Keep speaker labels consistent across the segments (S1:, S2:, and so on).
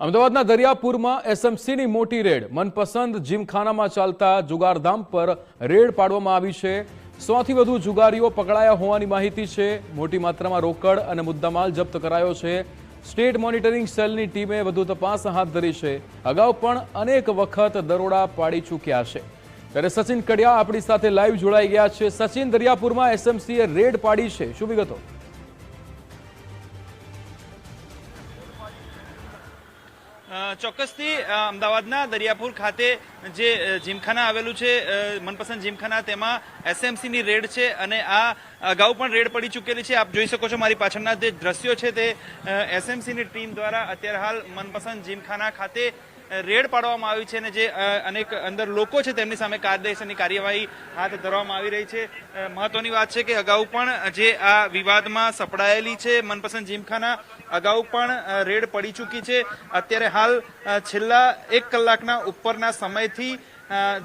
S1: અમદાવાદના દરિયાપુરમાં એસએમસીની મોટી રેડ મનપસંદ જીમખાનામાં ચાલતા જુગારધામ પર રેડ પાડવામાં આવી છે। 100થી વધુ જુગારીઓ પકડાયા હોવાની માહિતી છે। મોટી માત્રામાં રોકડ અને મુદ્દામાલ જપ્ત કરાયો છે। સ્ટેટ મોનિટરિંગ સેલની ટીમે વધુ તપાસ હાથ ધરી છે। અગાઉ પણ અનેક વખત દરોડા પાડી ચૂક્યા છે। ત્યારે સચિન કડિયા આપણી સાથે લાઈવ જોડાઈ ગયા છે। સચિન, દરિયાપુરમાં એસએમસીએ રેડ પાડી છે, શું વિગતો?
S2: ચોક્કસથી અમદાવાદના દરિયાપુર ખાતે જે જીમખાના આવેલું છે, મનપસંદ જીમખાના, તેમાં એસએમસીની રેડ છે અને આ અગાઉ પણ રેડ પડી ચૂકેલી છે। આપ જોઈ શકો છો મારી પાછળના જે દ્રશ્યો છે તે એસએમસીની ટીમ દ્વારા અત્યારે હાલ મનપસંદ જીમખાના ખાતે રેડ પાડવામાં આવી છે અને જે અનેક અંદર લોકો છે તેમની સામે કાયદેસરની કાર્યવાહી હાથ ધરવામાં આવી રહી છે। મહત્વની વાત છે કે અગાઉ પણ જે આ વિવાદમાં સપડાયેલી છે મનપસંદ જીમખાના, અગાઉ પણ રેડ પડી ચૂકી છે। અત્યારે હાલ છેલ્લા 1 કલાકના ઉપરના સમયથી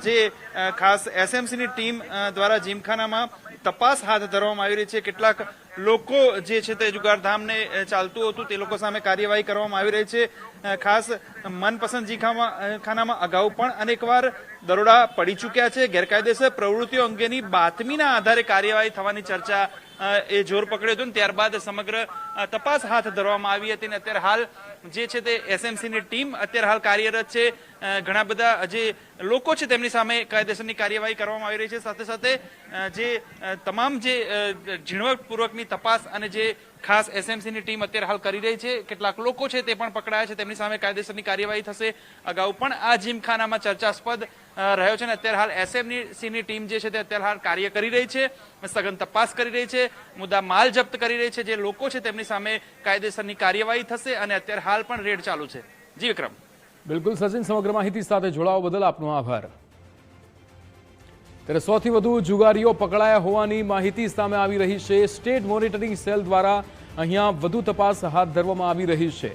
S2: જે ખાસ એસએમસીની ટીમ દ્વારા જીમખાનામાં તપાસ હાથ ધરવામાં આવી રહી છે। કેટલાક લોકો જે છે તે જુગારધામને ચાલતું હતું તે લોકો સામે કાર્યવાહી કરવામાં આવી રહી છે। ખાસ મનપસંદ જીમખાનામાં અગાઉ પણ અનેકવાર દરોડા પડી ચૂક્યા છે। ગેરકાયદેસર પ્રવૃત્તિઓ અંગેની બાતમીના આધારે કાર્યવાહી થવાની ચર્ચા એ જોર પકડ્યો હતો ને ત્યારબાદ સમગ્ર તપાસ હાથ ધરવામાં આવી હતી અને અત્યારે હાલ જે છે તે એસએમસીની ટીમ અત્યારે હાલ કાર્યરત છે। ઘણા બધા જે લોકો છે તેમની સામે કાયદેસરની કાર્યવાહી કરવામાં આવી રહી છે। સાથે સાથે જે તમામ જે ઝીણવટપૂર્વકની તપાસ અને જે ખાસ એસએમસીની ટીમ અત્યારે હાલ કરી રહી છે, કેટલાક લોકો છે તે પણ પકડાયા છે, તેમની સામે કાયદેસરની કાર્યવાહી થશે। અગાઉ પણ આ જીમખાનામાં ચર્ચાસ્પદ રહ્યો છે અને અત્યારે હાલ એસએમસીની ટીમ જે છે તે અત્યારે હાલ કાર્ય કરી રહી છે, સઘન તપાસ કરી રહી છે, મુદ્દા માલ જપ્ત કરી રહી છે। જે લોકો છે તેમની સામે કાયદેસરની કાર્યવાહી થશે અને અત્યારે હાલ પણ રેડ ચાલુ છે। જી વિક્રમ।
S1: બિલકુલ સચિન, સમગ્ર માહિતી સાથે જોડાવા બદલ આપનો આભાર। ત્યારે 100થી વધુ જુગારીઓ પકડાયા હોવાની માહિતી સામે આવી રહી છે। સ્ટેટ મોનિટરિંગ સેલ દ્વારા અહીંયા વધુ તપાસ હાથ ધરવામાં આવી રહી છે।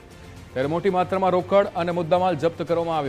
S1: ત્યારે મોટી માત્રામાં રોકડ અને મુદ્દામાલ જપ્ત કરવામાં આવ્યો।